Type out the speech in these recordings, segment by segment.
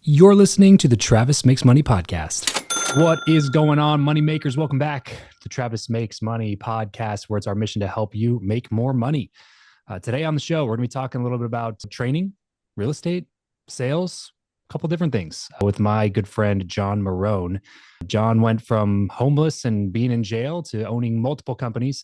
You're listening to the Travis Makes Money podcast. What is going on, money makers? Welcome back to Travis Makes Money podcast, where it's our mission to help you make more money. Today on the show, we're going to be talking a little bit about training, real estate, sales, a couple different things with my good friend, John Marrone. John went from homeless and being in jail to owning multiple companies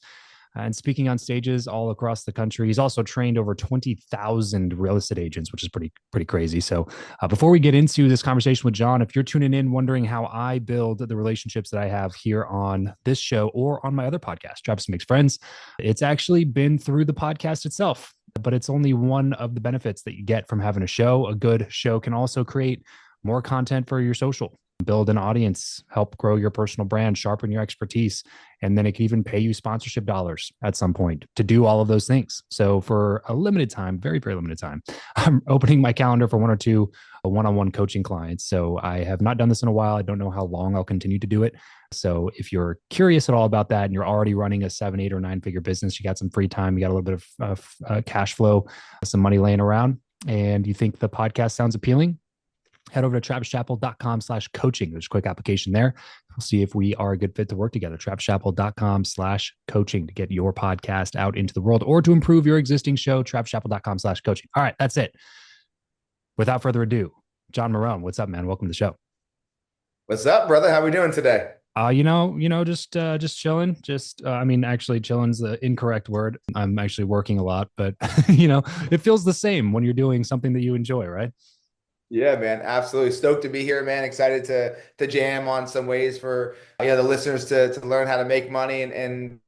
and speaking on stages all across the country. He's also trained over 20,000 real estate agents, which is pretty crazy. So before we get into this conversation with John, if you're tuning in wondering how I build the relationships that I have here on this show or on my other podcast, Travis Makes Friends, it's actually been through the podcast itself. But it's only one of the benefits that you get from having a show. A good show can also create more content for your social, build an audience, help grow your personal brand, sharpen your expertise, and then it can even pay you sponsorship dollars at some point to do all of those things. So for a limited time, very, very limited time, I'm opening my calendar for one or two one-on-one coaching clients. So I have not done this in a while. I don't know how long I'll continue to do it. So if you're curious at all about that and you're already running a 7, 8, or 9-figure business, you got some free time, you got a little bit of cash flow, some money laying around, and you think the podcast sounds appealing, head over to travischappell.com/coaching. There's a quick application there. We'll see if we are a good fit to work together. travischappell.com/coaching to get your podcast out into the world or to improve your existing show. travischappell.com/coaching. All right, that's it. Without further ado, John Marrone, what's up, man? Welcome to the show. What's up, brother? How we doing today? Just chilling. Actually, chilling's the incorrect word. I'm actually working a lot, but it feels the same when you're doing something that you enjoy, right? Yeah, man, absolutely stoked to be here, man. Excited to jam on some ways for the listeners to learn how to make money and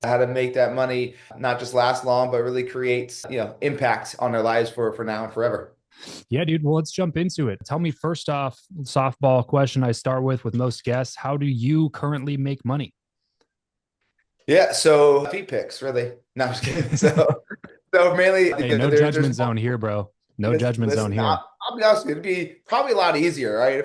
how to make that money not just last long, but really create impact on their lives for now and forever. Yeah, dude. Well, let's jump into it. Tell me first off, softball question I start with most guests. How do you currently make money? Yeah, so feet picks, really. No, I'm just kidding. So mainly, Hey, no judgment zone here, bro. No judgment zone listen, here. I'll be honest with you, it'd be probably a lot easier, right?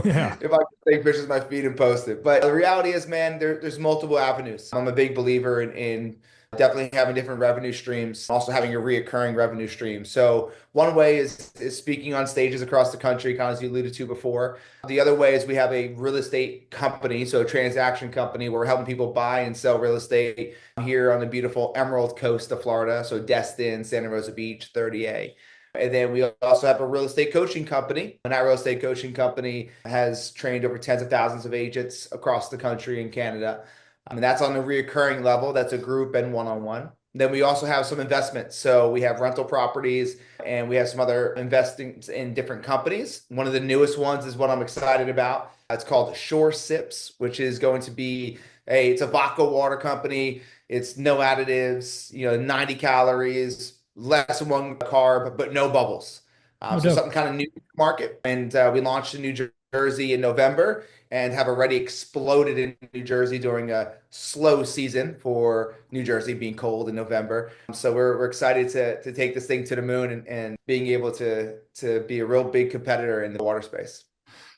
Yeah. If I could take pictures of my feet and post it. But the reality is, man, there's multiple avenues. I'm a big believer in definitely having different revenue streams, also having a reoccurring revenue stream. So one way is speaking on stages across the country, kind of as you alluded to before. The other way is we have a real estate company, so a transaction company where we're helping people buy and sell real estate here on the beautiful Emerald Coast of Florida. So Destin, Santa Rosa Beach, 30A. And then we also have a real estate coaching company. And our real estate coaching company has trained over tens of thousands of agents across the country and Canada. And that's on the reoccurring level. That's a group and one-on-one. Then we also have some investments. So we have rental properties and we have some other investing in different companies. One of the newest ones is what I'm excited about. It's called Shore Sips, which is going to be it's a vodka water company. It's no additives, 90 calories, less than one carb, but no bubbles. Oh, So dope. something kind of new to the market. And we launched in New Jersey in November and have already exploded in New Jersey during a slow season for New Jersey being cold in November. So we're excited to take this thing to the moon and being able to be a real big competitor in the water space.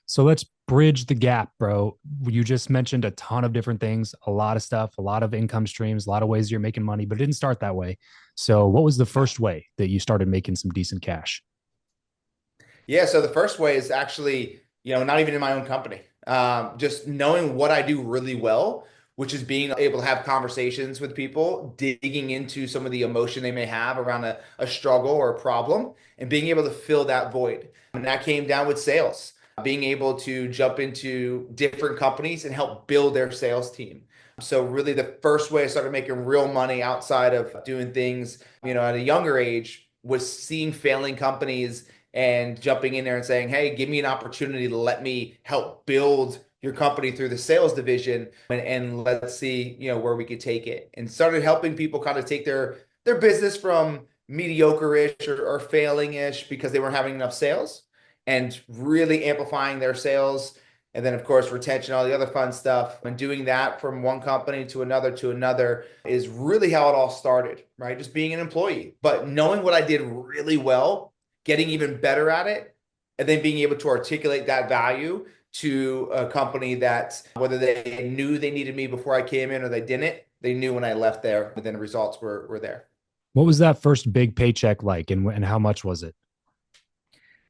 So let's bridge the gap, bro. You just mentioned a ton of different things, a lot of stuff, a lot of income streams, a lot of ways you're making money, but it didn't start that way. So what was the first way that you started making some decent cash? Yeah, so the first way is actually, not even in my own company. Just knowing what I do really well, which is being able to have conversations with people, digging into some of the emotion they may have around a struggle or a problem, and being able to fill that void. And that came down with sales, being able to jump into different companies and help build their sales team. So really the first way I started making real money outside of doing things, at a younger age was seeing failing companies and jumping in there and saying, hey, give me an opportunity to let me help build your company through the sales division and let's see, where we could take it. And started helping people kind of take their business from mediocre-ish or failing-ish because they weren't having enough sales and really amplifying their sales. And then, of course, retention, all the other fun stuff. And doing that from one company to another is really how it all started, right? Just being an employee, but knowing what I did really well, getting even better at it, and then being able to articulate that value to a company that whether they knew they needed me before I came in or they didn't, they knew when I left there, and then the results were there. What was that first big paycheck like and how much was it?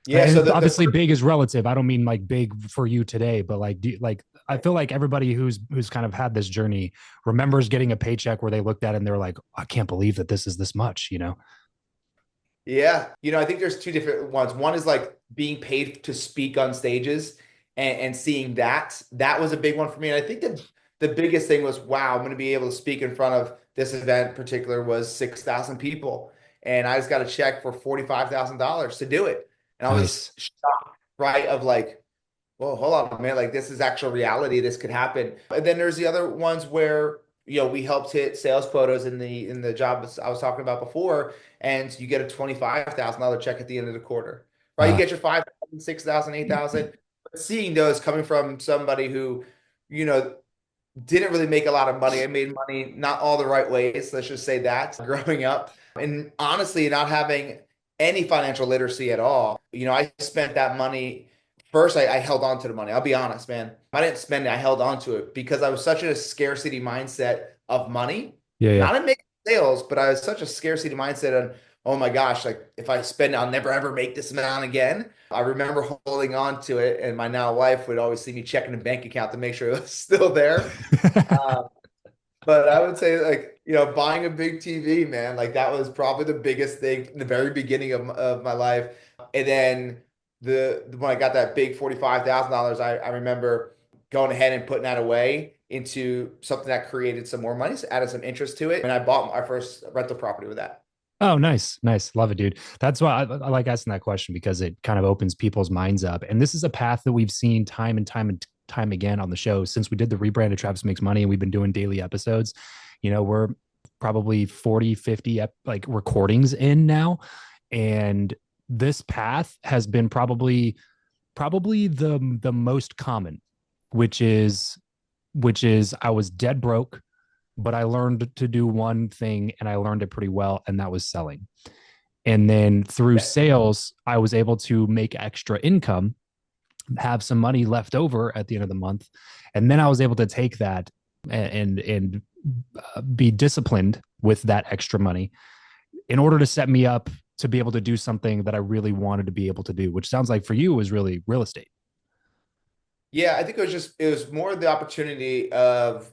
Yeah. And So the obviously big is relative. I don't mean like big for you today, but like like I feel like everybody who's kind of had this journey remembers getting a paycheck where they looked at it and they're like, I can't believe that this is this much, you know? Yeah. I think there's two different ones. One is like being paid to speak on stages and seeing that. That was a big one for me. And I think the biggest thing was, wow, I'm going to be able to speak in front of this event in particular was 6,000 people. And I just got a check for $45,000 to do it. And I was Nice. shocked, right? Of like, well, hold on, man. Like this is actual reality. This could happen. And then there's the other ones where, we helped hit sales quotas in the job I was talking about before, and you get a $25,000 check at the end of the quarter, right? You Uh, get your 5,000, 6,000, 8,000. But seeing those coming from somebody who, you know, didn't really make a lot of money. I made money not all the right ways, let's just say that, growing up. And honestly, not having any financial literacy at all. I spent that money. First, I held on to the money. I'll be honest, man. I didn't spend it, I held on to it because I was such a scarcity mindset of money. yeah, yeah. Not in making sales, but I was such a scarcity mindset on, oh my gosh, like if I spend it, I'll never ever make this amount again. I remember holding on to it, and my now wife would always see me checking the bank account to make sure it was still there. Uh, but I would say like, buying a big TV, man, like that was probably the biggest thing in the very beginning of my life. And then when I got that big $45,000, I remember going ahead and putting that away into something that created some more money, so added some interest to it. And I bought my first rental property with that. Oh, nice, nice, love it, dude. That's why I like asking that question because it kind of opens people's minds up. And this is a path that we've seen time and time again on the show since we did the rebrand of Travis Makes Money, and we've been doing daily episodes. We're probably 40, 50 like recordings in now, and this path has been probably the most common, which is I was dead broke, but I learned to do one thing and I learned it pretty well, and that was selling. And then through Yeah. sales, I was able to make extra income, have some money left over at the end of the month, and then I was able to take that and be disciplined with that extra money in order to set me up to be able to do something that I really wanted to be able to do, which sounds like for you was really real estate. Yeah, I think it was more the opportunity of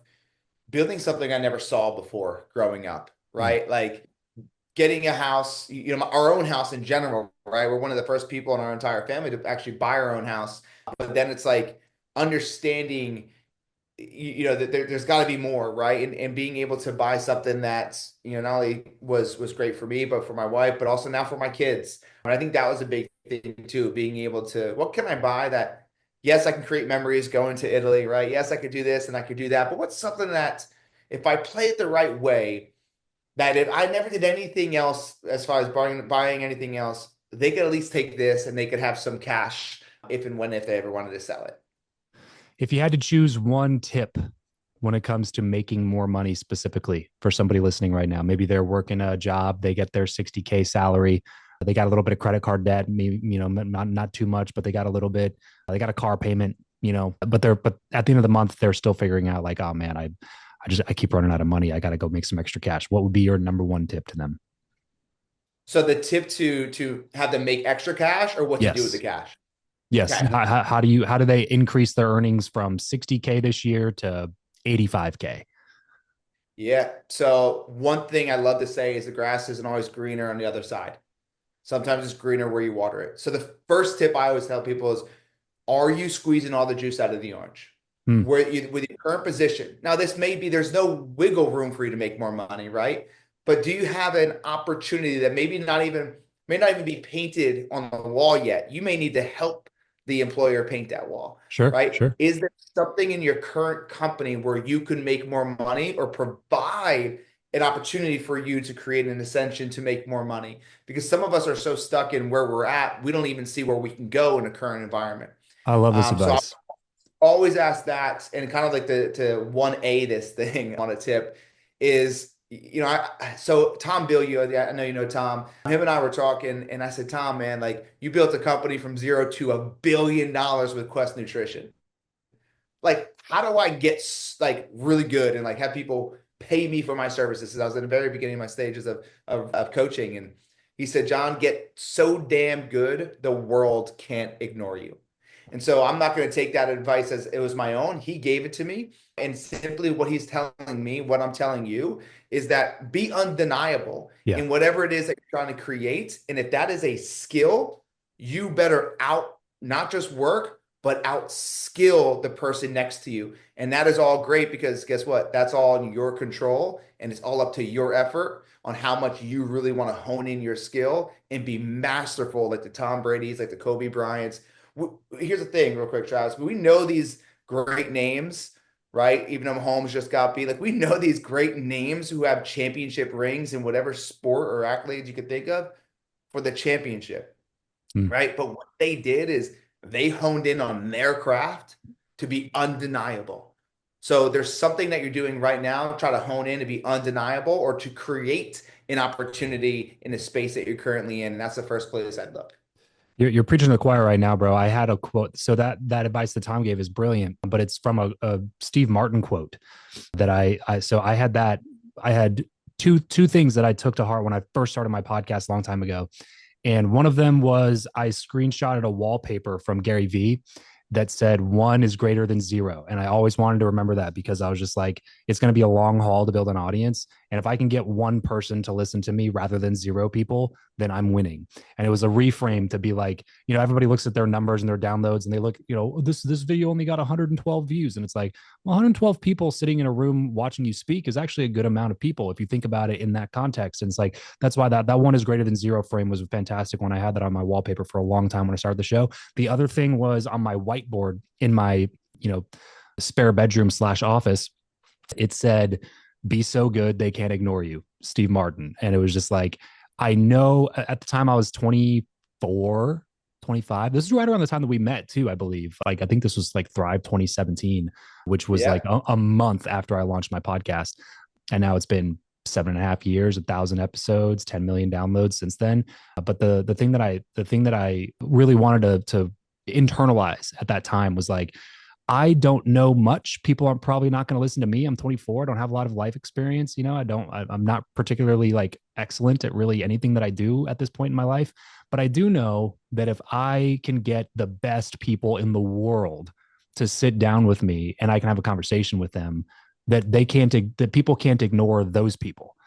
building something I never saw before growing up, Mm. right? Like getting a house, our own house in general, right? We're one of the first people in our entire family to actually buy our own house. But then it's like understanding, that there's got to be more, right? And being able to buy something that's, not only was great for me, but for my wife, but also now for my kids. And I think that was a big thing too, being able to, what can I buy that, yes, I can create memories going to Italy, right? Yes, I could do this and I could do that. But what's something that if I play it the right way, that if I never did anything else as far as buying anything else, they could at least take this and they could have some cash if they ever wanted to sell it. If you had to choose one tip when it comes to making more money specifically for somebody listening right now, maybe they're working a job, they get their 60K salary, they got a little bit of credit card debt, maybe, not too much, but they got a little bit, they got a car payment, but at the end of the month, they're still figuring out like, oh man, I keep running out of money. I got to go make some extra cash. What would be your number one tip to them? So the tip to have them make extra cash or what to do with the Yes. cash. Yes. Okay. How do they increase their earnings from 60K this year to 85K? Yeah. So one thing I love to say is the grass isn't always greener on the other side. Sometimes it's greener where you water it. So the first tip I always tell people is, are you squeezing all the juice out of the orange? Hmm. With your current position. Now, there's no wiggle room for you to make more money, right? But do you have an opportunity that may not even be painted on the wall yet? You may need to help the employer paint that wall, Sure. right? Sure. Is there something in your current company where you can make more money or provide an opportunity for you to create an ascension to make more money? Because some of us are so stuck in where we're at, we don't even see where we can go in the current environment. I love this So I advice. always ask that, and kind of like to 1A this thing on a tip is, so Tom Bilyeu, I know you know Tom, him and I were talking, and I said, Tom, man, like you built a company from zero to $1 billion with Quest Nutrition. Like, how do I get like really good and like have people pay me for my services? I was in the very beginning of my stages of coaching, and He said, John, get so damn good, the world can't ignore you. And so I'm not going to take that advice as it was my own. He gave it to me. And simply what he's telling me, what I'm telling you, is that be undeniable Yeah. in whatever it is that you're trying to create. And if that is a skill, you better out not just work, but outskill the person next to you. And that is all great because guess what? That's all in your control. And it's all up to your effort on how much you really want to hone in your skill and be masterful, like the Tom Brady's, like the Kobe Bryant's. Here's the thing, real quick, Travis. We know these great names, right? Even though Mahomes just got beat, like we know these great names who have championship rings in whatever sport or accolades you could think of for the championship, Mm. right? But what they did is they honed in on their craft to be undeniable. So there's something that you're doing right now, try to hone in to be undeniable or to create an opportunity in the space that you're currently in. And that's the first place I'd look. You're preaching to the choir right now, bro. I had a quote. So that advice that Tom gave is brilliant, but it's from a Steve Martin quote that I had that. I had two things that I took to heart when I first started my podcast a long time ago. And one of them was I screenshotted a wallpaper from Gary Vee that said one is greater than zero. And I always wanted to remember that because I was just like, it's going to be a long haul to build an audience. And if I can get one person to listen to me rather than zero people, then I'm winning. And it was a reframe to be like, everybody looks at their numbers and their downloads and they look, this video only got 112 views. And it's like, well, 112 people sitting in a room watching you speak is actually a good amount of people if you think about it in that context. And it's like, that's why that one is greater than zero frame was fantastic when I had that on my wallpaper for a long time when I started the show. The other thing was on my whiteboard in my, spare bedroom / office, it said, be so good they can't ignore you, Steve Martin. And it was just like, I know at the time I was 24, 25. This is right around the time that we met too, I believe. Like, I think this was like Thrive 2017, which was like a month after I launched my podcast. And now it's been 7.5 years, 1,000 episodes, 10 million downloads since then. But the thing that I really wanted to internalize at that time was like, I don't know much. People are probably not going to listen to me. I'm 24. I don't have a lot of life experience. I'm not particularly like excellent at really anything that I do at this point in my life. But I do know that if I can get the best people in the world to sit down with me and I can have a conversation with them, that people can't ignore those people.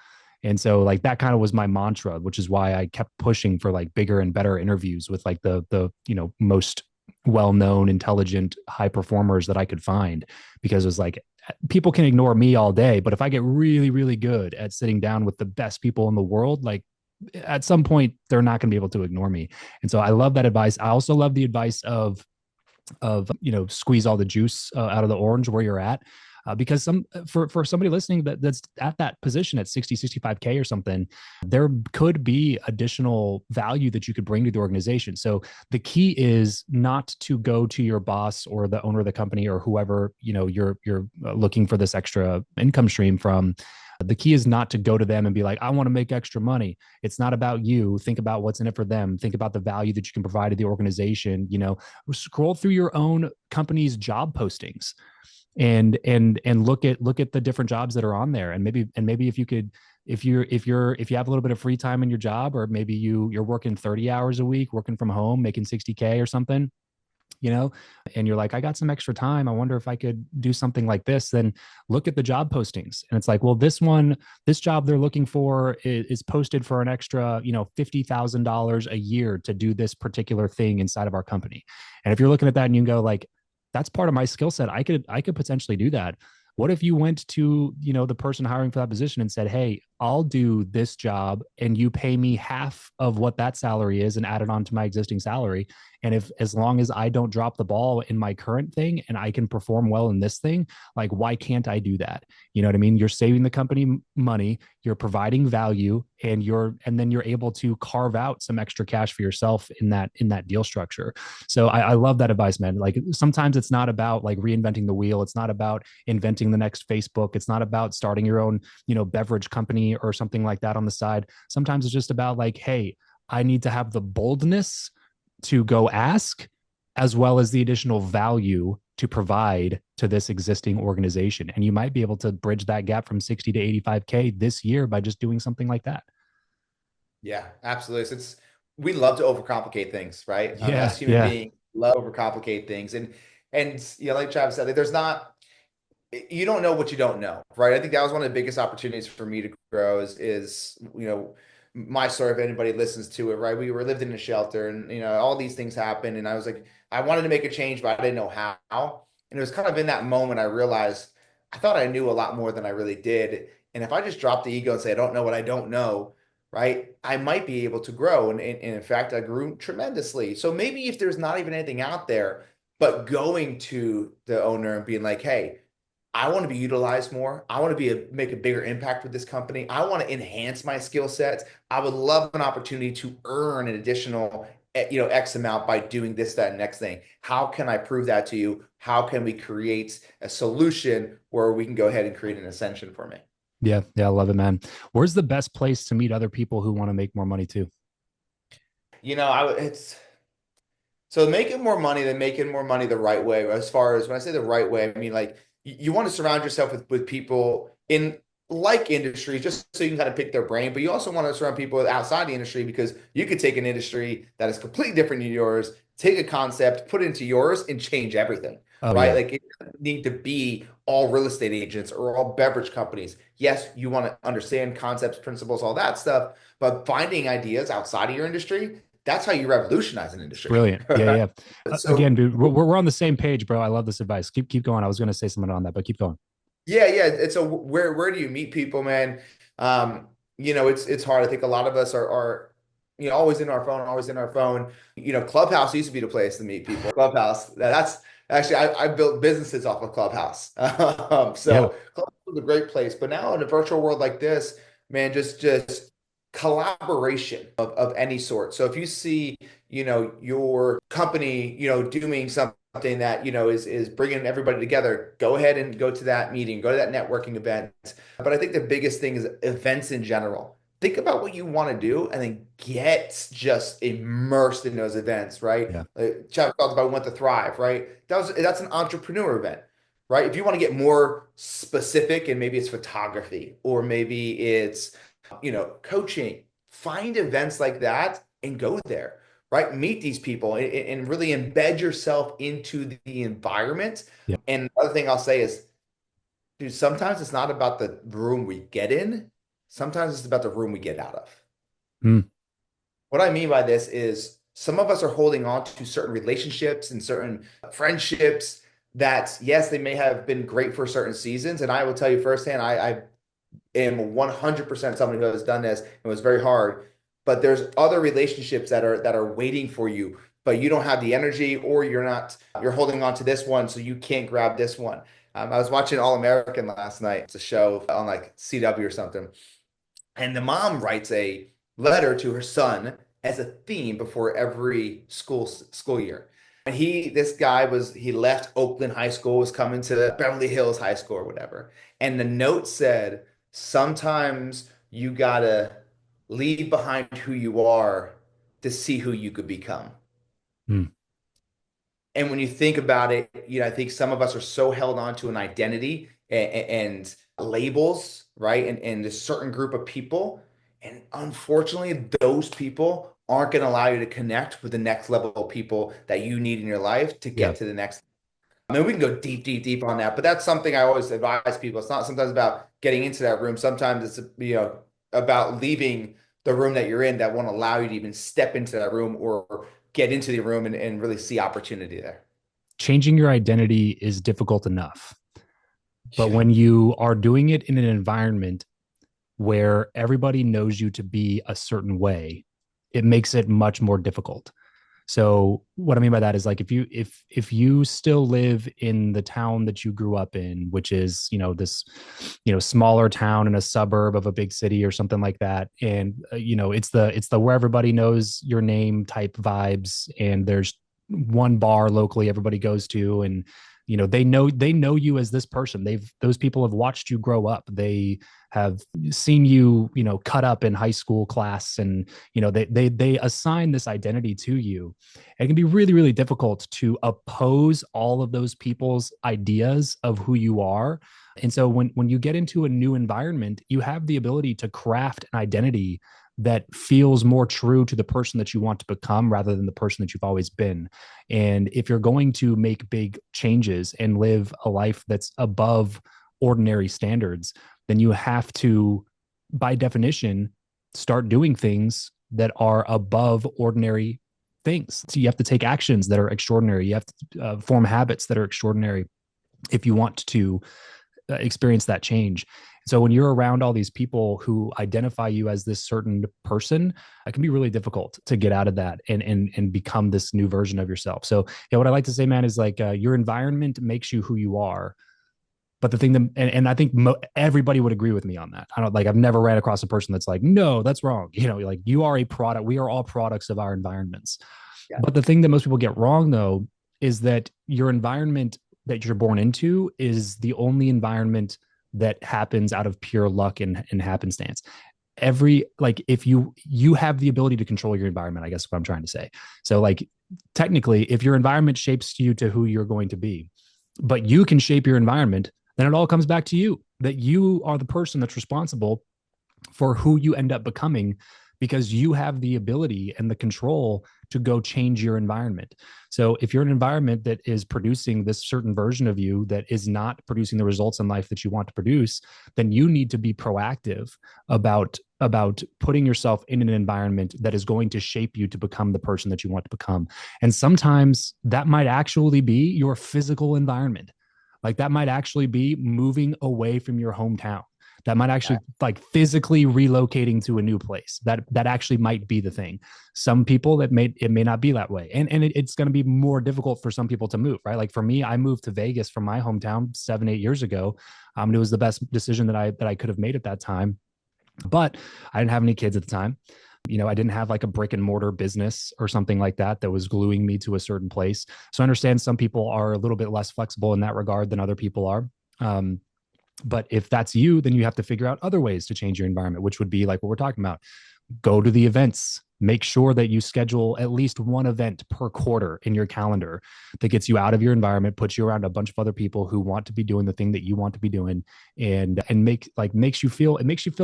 And so like that kind of was my mantra, which is why I kept pushing for like bigger and better interviews with like the most well-known, intelligent, high performers that I could find, because it was like, people can ignore me all day, but if I get really, really good at sitting down with the best people in the world, like at some point they're not going to be able to ignore me. And so I love that advice. I also love the advice of squeeze all the juice out of the orange where you're at. Because for somebody listening that's at that position at 60, 65K or something, there could be additional value that you could bring to the organization. So the key is not to go to your boss or the owner of the company or whoever, you're looking for this extra income stream from. The key is not to go to them and be like, I want to make extra money. It's not about you. Think about what's in it for them. Think about the value that you can provide to the organization. Scroll through your own company's job postings and look at the different jobs that are on there. And maybe if you could, if you have a little bit of free time in your job, or maybe you're working 30 hours a week, working from home, making 60K or something, and you're like, I got some extra time. I wonder if I could do something like this. Then look at the job postings. And it's like, well, this job they're looking for is posted for an extra, $50,000 a year to do this particular thing inside of our company. And if you're looking at that and you go like, that's part of my skill set, I could potentially do that. What if you went to, the person hiring for that position and said, hey, I'll do this job and you pay me half of what that salary is and add it on to my existing salary. And as long as I don't drop the ball in my current thing and I can perform well in this thing, like, why can't I do that? You know what I mean? You're saving the company money, you're providing value, and then you're able to carve out some extra cash for yourself in that deal structure. So I love that advice, man. Like, sometimes it's not about like reinventing the wheel. It's not about inventing the next Facebook. It's not about starting your own, beverage company or something like that on the side. Sometimes it's just about like, hey, I need to have the boldness to go ask, as well as the additional value to provide to this existing organization. And you might be able to bridge that gap from 60 to 85K this year by just doing something like that. Yeah, absolutely. We love to overcomplicate things, right? Yeah, Us human yeah, beings love to overcomplicate things, and like Travis said, there's not you don't know what you don't know, right? I think that was one of the biggest opportunities for me to grow is my story. If anybody listens to it, right? We were lived in a shelter, and all these things happened, and I was like, I wanted to make a change, but I didn't know how. And it was kind of in that moment I realized I thought I knew a lot more than I really did. And if I just drop the ego and say I don't know what I don't know, right? I might be able to grow, and in fact, I grew tremendously. So maybe if there's not even anything out there, but going to the owner and being like, hey. I want to be utilized more. I want to make a bigger impact with this company. I want to enhance my skill sets. I would love an opportunity to earn an additional, X amount by doing this, that, and next thing. How can I prove that to you? How can we create a solution where we can go ahead and create an ascension for me? yeah, yeah. I love it, man. Where's the best place to meet other people who want to make more money too? It's So making more money than making more money the right way. As far as when I say the right way, I mean like you want to surround yourself with people in like industries just so you can kind of pick their brain, but you also want to surround people outside the industry because you could take an industry that is completely different than yours, take a concept, put it into yours, and change everything. Oh Right? yeah, Like it doesn't need to be all real estate agents or all beverage companies. Yes, you want to understand concepts, principles, all that stuff, but finding ideas outside of your industry, that's how you revolutionize an industry. brilliant. Yeah, yeah. Again, So dude, we're on the same page, bro. I love this advice. Keep going. I was going to say something on that, but keep going. yeah, yeah. It's a where do you meet people, man? It's hard. I think a lot of us are always in our phone, always in our phone. Clubhouse used to be the place to meet people. Clubhouse, that's actually I built businesses off of Clubhouse. Yeah, So Clubhouse is a great place. But now in a virtual world like this, man, just collaboration of any sort. So if you see, your company, doing something that is bringing everybody together, go ahead and go to that meeting, go to that networking event. But I think the biggest thing is events in general. Think about what you want to do and then get just immersed in those events, right? yeah, Like Chad talked about, we want to thrive, right? That's an entrepreneur event, right? If you want to get more specific, and maybe it's photography or maybe it's coaching, find events like that and go there, right? Meet these people and really embed yourself into the environment. yeah. And the other thing I'll say is, dude, sometimes it's not about the room we get in, sometimes it's about the room we get out of. Mm, What I mean by this is some of us are holding on to certain relationships and certain friendships that, yes, they may have been great for certain seasons. And I will tell you firsthand, I am 100% somebody who has done this. It was very hard, but there's other relationships that are waiting for you, but you don't have the energy, or you're holding on to this one, so you can't grab this one. I was watching All American last night. It's a show on like CW or something, and the mom writes a letter to her son as a theme before every school year. And this guy he left Oakland High School, was coming to Beverly Hills High School or whatever. And the note said, sometimes you gotta leave behind who you are to see who you could become. mm, And when you think about it, I think some of us are so held on to an identity and labels, right? And a certain group of people. And unfortunately, those people aren't going to allow you to connect with the next level of people that you need in your life to yeah. get to the next. I mean, we can go deep, deep, deep on that, but that's something I always advise people. It's not sometimes about getting into that room. Sometimes it's, about leaving the room that you're in that won't allow you to even step into that room or get into the room and really see opportunity there. Changing your identity is difficult enough, but Yeah. when you are doing it in an environment where everybody knows you to be a certain way, it makes it much more difficult. So what I mean by that is like if you still live in the town that you grew up in, which is, this, smaller town in a suburb of a big city or something like that, and it's the where everybody knows your name type vibes, and there's one bar locally everybody goes to, and they know you as this person. Those people have watched you grow up. They have seen you, cut up in high school class, and they assign this identity to you. It can be really, really difficult to oppose all of those people's ideas of who you are. And so when you get into a new environment, you have the ability to craft an identity that feels more true to the person that you want to become rather than the person that you've always been. And if you're going to make big changes and live a life that's above ordinary standards, then you have to, by definition, start doing things that are above ordinary things. So you have to take actions that are extraordinary. You have to form habits that are extraordinary if you want to experience that change. So when you're around all these people who identify you as this certain person, it can be really difficult to get out of that and become this new version of yourself. So yeah, what I like to say, man, is like your environment makes you who you are. But the thing that, and I think everybody would agree with me on that. I don't like, I've never ran across a person that's like, no, that's wrong. You know, like you are a product. We are all products of our environments. Yeah. But the thing that most people get wrong though, is that your environment that you're born into is the only environment that happens out of pure luck and happenstance. Every, like, if you have the ability to control your environment, I guess is what I'm trying to say. So like technically, if your environment shapes you to who you're going to be, but you can shape your environment, then it all comes back to you, that you are the person that's responsible for who you end up becoming, because you have the ability and the control to go change your environment. So if you're in an environment that is producing this certain version of you that is not producing the results in life that you want to produce, then you need to be proactive about putting yourself in an environment that is going to shape you to become the person that you want to become. And sometimes that might actually be your physical environment. Like that might actually be moving away from your hometown. That might actually, like, physically relocating to a new place. That actually might be the thing. Some people, it may not be that way, and it's going to be more difficult for some people to move, right? Like for me, I moved to Vegas from my hometown 7-8 years ago. It was the best decision that I could have made at that time, but I didn't have any kids at the time. You know, I didn't have like a brick and mortar business or something like that that was gluing me to a certain place. So I understand some people are a little bit less flexible in that regard than other people are. But if that's you, then you have to figure out other ways to change your environment, which would be like what we're talking about. Go to the events. Make sure that you schedule at least one event per quarter in your calendar that gets you out of your environment, puts you around a bunch of other people who want to be doing the thing that you want to be doing, and makes you feel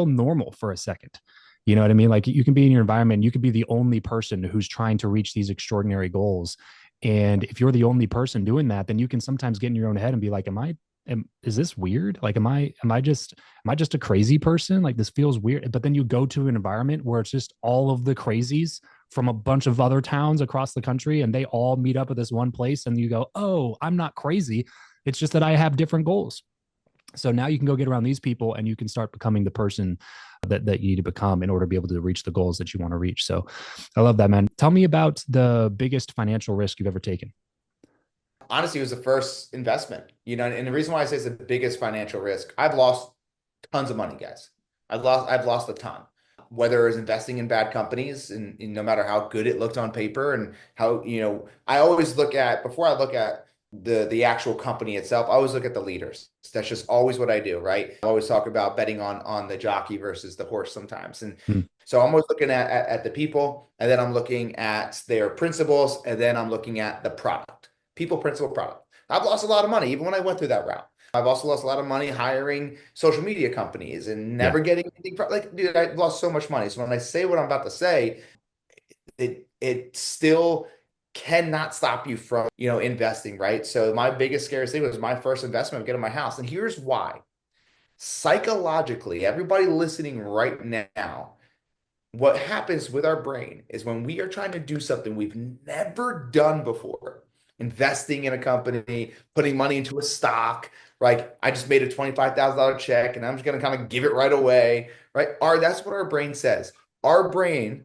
normal for a second. You know what I mean? Like you can be in your environment, you could be the only person who's trying to reach these extraordinary goals. And if you're the only person doing that, then you can sometimes get in your own head and be like, is this weird? Like, am I just a crazy person? Like this feels weird. But then you go to an environment where it's just all of the crazies from a bunch of other towns across the country, and they all meet up at this one place, and you go, oh, I'm not crazy. It's just that I have different goals. So now you can go get around these people and you can start becoming the person that you need to become in order to be able to reach the goals that you want to reach. So I love that, man. Tell me about the biggest financial risk you've ever taken. Honestly, it was the first investment, and the reason why I say it's the biggest financial risk, I've lost tons of money, guys. I've lost a ton, whether it's investing in bad companies and no matter how good it looked on paper and how, I always look at, before I look at the actual company itself, I always look at the leaders. That's just always what I do, right? I always talk about betting on the jockey versus the horse sometimes. And Hmm. so I'm always looking at the people, and then I'm looking at their principles, and then I'm looking at the product. People, principle, product. I've lost a lot of money even when I went through that route. I've also lost a lot of money hiring social media companies and Yeah. never getting anything. Like, dude, I lost so much money. So when I say what I'm about to say, it still cannot stop you from, investing, right? So my biggest scariest thing was my first investment of getting my house. And here's why. Psychologically, everybody listening right now, what happens with our brain is when we are trying to do something we've never done before, investing in a company, putting money into a stock, like I just made a $25,000 check and I'm just going to kind of give it right away, right? That's what our brain says. Our brain,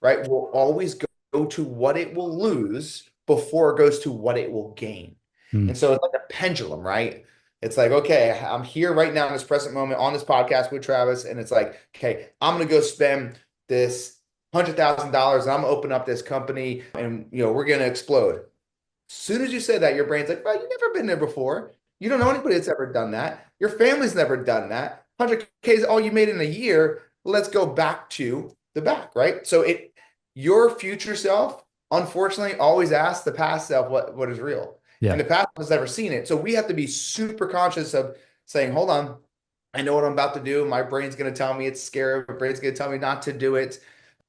right, will always go to what it will lose before it goes to what it will gain. Hmm. And so it's like a pendulum, right? It's like, okay, I'm here right now in this present moment on this podcast with Travis, and it's like, okay, I'm going to go spend this $100,000 and I'm gonna open up this company and we're gonna explode. As soon as you say that, your brain's like, well, you've never been there before. You don't know anybody that's ever done that. Your family's never done that. 100K is all you made in a year. Let's go back to the back, right? So your future self, unfortunately, always asks the past self what is real. Yeah. And the past has never seen it. So we have to be super conscious of saying, hold on, I know what I'm about to do. My brain's going to tell me it's scary. My brain's going to tell me not to do it.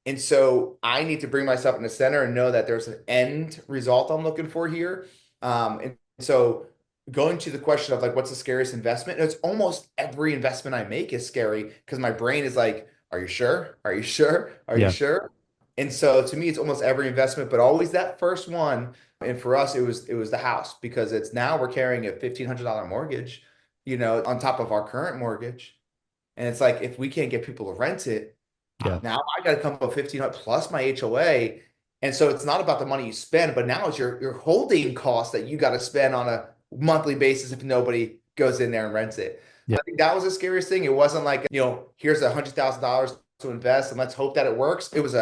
And so I need to bring myself in the center and know that there's an end result I'm looking for here. And so going to the question of like, what's the scariest investment? It's almost every investment I make is scary because my brain is like, are you sure? Are you sure? Are you Yeah. sure? And so to me, it's almost every investment, but always that first one. And for us, it was the house because it's now we're carrying a $1,500 mortgage, on top of our current mortgage. And it's like, if we can't get people to rent it, Yeah. now I got to come up with 1,500 plus my HOA. And so it's not about the money you spend, but now it's your holding costs that you got to spend on a monthly basis if nobody goes in there and rents it. Yeah. I think that was the scariest thing. It wasn't like, here's $100,000 to invest and let's hope that it works. It was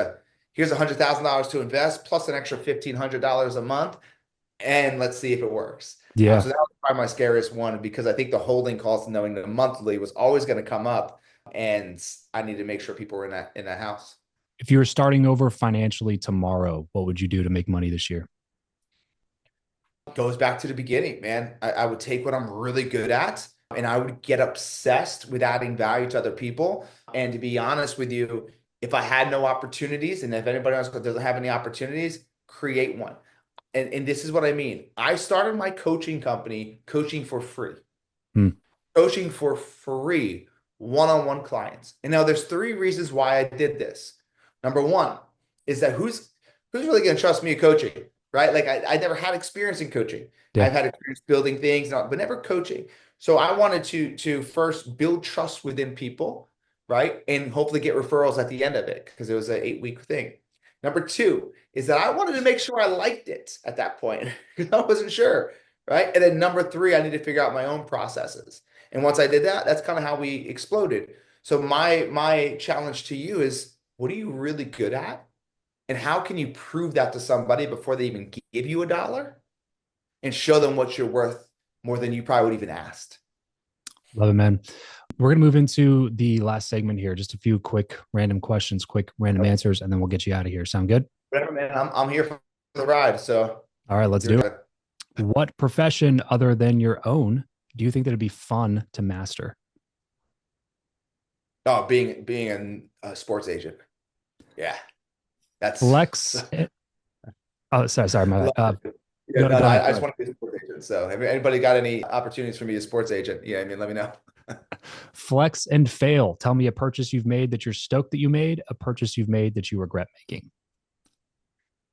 here's $100,000 to invest plus an extra $1,500 a month and let's see if it works. Yeah. So that was probably my scariest one because I think the holding cost, knowing the monthly was always going to come up, and I need to make sure people were in that house. If you were starting over financially tomorrow, what would you do to make money this year? Goes back to the beginning, man. I would take what I'm really good at and I would get obsessed with adding value to other people. And to be honest with you, if I had no opportunities and if anybody else doesn't have any opportunities, create one. And this is what I mean. I started my coaching company coaching for free. Hmm. Coaching for free, one-on-one clients. And now there's three reasons why I did this. Number one is that who's really going to trust me coaching, right? Like I never had experience in coaching. Yeah. I've had experience building things, but never coaching. So I wanted to first build trust within people, right? And hopefully get referrals at the end of it because it was an 8-week thing. Number two is that I wanted to make sure I liked it at that point because I wasn't sure, right? And then number three, I need to figure out my own processes. And once I did that, that's kind of how we exploded. So my challenge to you is, what are you really good at? And how can you prove that to somebody before they even give you $1 and show them what you're worth more than you probably would even asked? Love it, man. We're going to move into the last segment here. Just a few quick random questions, quick random answers, and then we'll get you out of here. Sound good? Whatever, man. I'm here for the ride. So All right, let's do it. What profession other than your own do you think that it'd be fun to master? Oh, being a sports agent. Yeah. That's Flex. Oh, sorry, my bad. yeah, no, Go ahead. I just want to be a sports agent. So have anybody got any opportunities for me as a sports agent? Yeah, I mean, let me know. Flex and fail. Tell me a purchase you've made that you're stoked that you made, a purchase you've made that you regret making.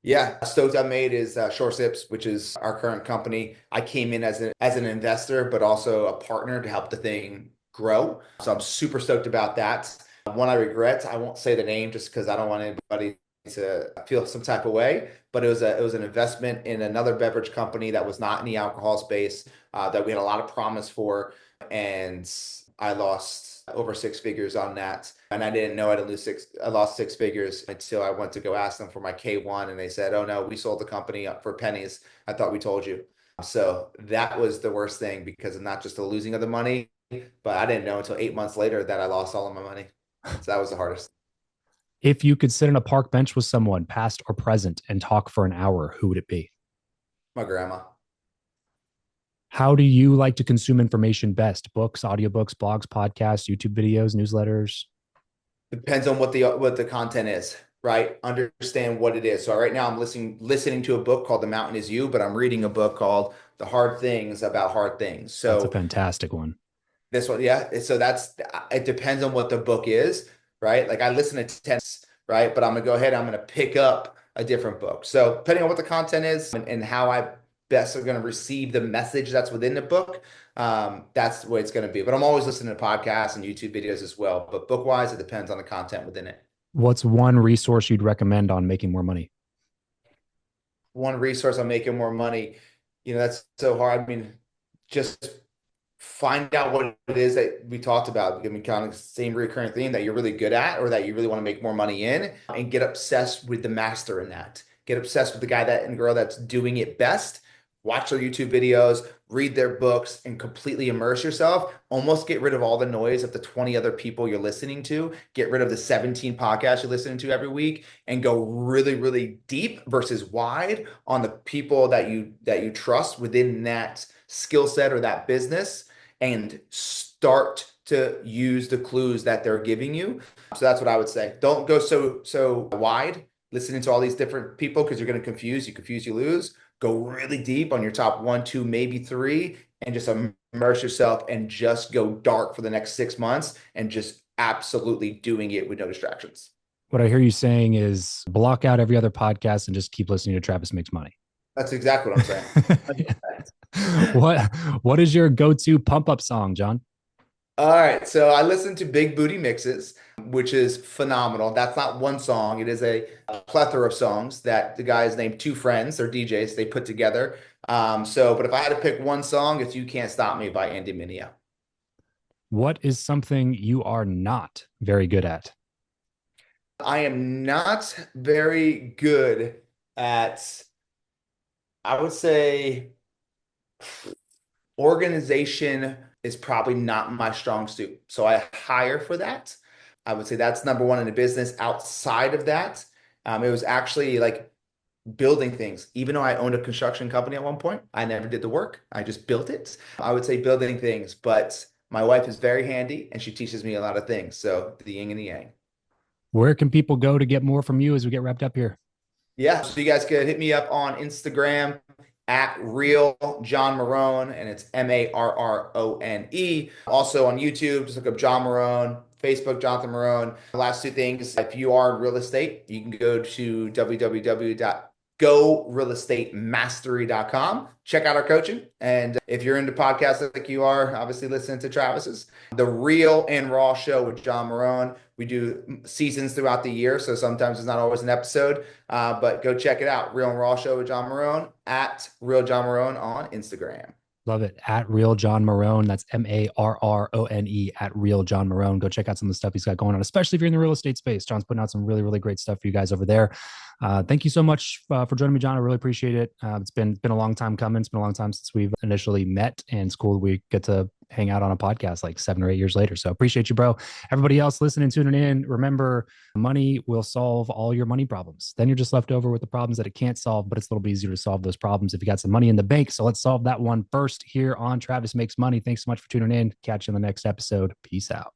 Yeah, stoked I made is Short Sips, which is our current company. I came in as an investor, but also a partner to help the thing grow. So I'm super stoked about that. One I regret, I won't say the name just because I don't want anybody to feel some type of way. But it was an investment in another beverage company that was not in the alcohol space that we had a lot of promise for, and I lost over six figures on that. And I didn't know I lost six figures until I went to go ask them for my K1 and they said, oh no, we sold the company up for pennies. I thought we told you. So that was the worst thing because of not just the losing of the money, but I didn't know until 8 months later that I lost all of my money. So that was the hardest. If you could sit on a park bench with someone, past or present, and talk for an hour, who would it be? My grandma. How do you like to consume information best? Books, audiobooks, blogs, podcasts, YouTube videos, newsletters? Depends on what the content is, right? Understand what it is. So right now I'm listening to a book called The Mountain Is You, but I'm reading a book called The Hard Things About Hard Things. That's a So fantastic one. this one, yeah. So it depends on what the book is, right? Like I listen to 10, right? But I'm gonna go ahead, I'm gonna pick up a different book. So depending on what the content is and how I best are gonna receive the message that's within the book, that's the way it's gonna be. But I'm always listening to podcasts and YouTube videos as well. But book wise, it depends on the content within it. What's one resource you'd recommend on making more money? One resource on making more money, that's so hard. I mean, just find out what it is that we talked about. I mean, kind of the same recurring theme that you're really good at or that you really want to make more money in and get obsessed with the master in that. Get obsessed with the guy and girl that's doing it best. Watch their YouTube videos, read their books, and completely immerse yourself. Almost get rid of all the noise of the 20 other people you're listening to. Get rid of the 17 podcasts you're listening to every week and go really, really deep versus wide on the people that you trust within that skill set or that business and start to use the clues that they're giving you. So that's what I would say. Don't go so wide listening to all these different people because you're going to confuse. You confuse, you lose. Go really deep on your top one, two, maybe three, and just immerse yourself and just go dark for the next 6 months and just absolutely doing it with no distractions. What I hear you saying is block out every other podcast and just keep listening to Travis Makes Money. That's exactly what I'm saying. what what is your go-to pump up song, John? All right, so I listen to Big Booty Mixes, which is phenomenal. That's not one song. It is a plethora of songs that the guys named two friends, they're DJs, they put together. But if I had to pick one song, it's You Can't Stop Me by Andy Mineo. What is something you are not very good at? I am not very good at, I would say, organization is probably not my strong suit. So I hire for that. I would say that's number one in the business. Outside of that, it was actually like building things. Even though I owned a construction company at one point, I never did the work. I just built it. I would say building things, but my wife is very handy and she teaches me a lot of things. So the yin and the yang. Where can people go to get more from you as we get wrapped up here? Yeah, so you guys could hit me up on Instagram at Real John Marrone, and it's Marrone. Also on YouTube, just look up John Marrone. Facebook, Jonathan Marrone. The last two things, if you are in real estate, you can go to www.gorealestatemastery.com. Check out our coaching. And if you're into podcasts like you are, obviously listening to Travis's, The Real and Raw Show with John Marrone. We do seasons throughout the year, so sometimes it's not always an episode, but go check it out. Real and Raw Show with John Marrone at Real John Marrone on Instagram. Love it. At Real John Marrone. That's Marrone at Real John Marrone. Go check out some of the stuff he's got going on, especially if you're in the real estate space. John's putting out some really, really great stuff for you guys over there. Thank you so much for joining me, John. I really appreciate it. It's been a long time coming. It's been a long time since we've initially met, and it's cool we get to hang out on a podcast like 7 or 8 years later. So appreciate you, bro. Everybody else listening, tuning in, remember, money will solve all your money problems. Then you're just left over with the problems that it can't solve, but it's a little bit easier to solve those problems if you got some money in the bank. So let's solve that one first here on Travis Makes Money. Thanks so much for tuning in. Catch you in the next episode. Peace out.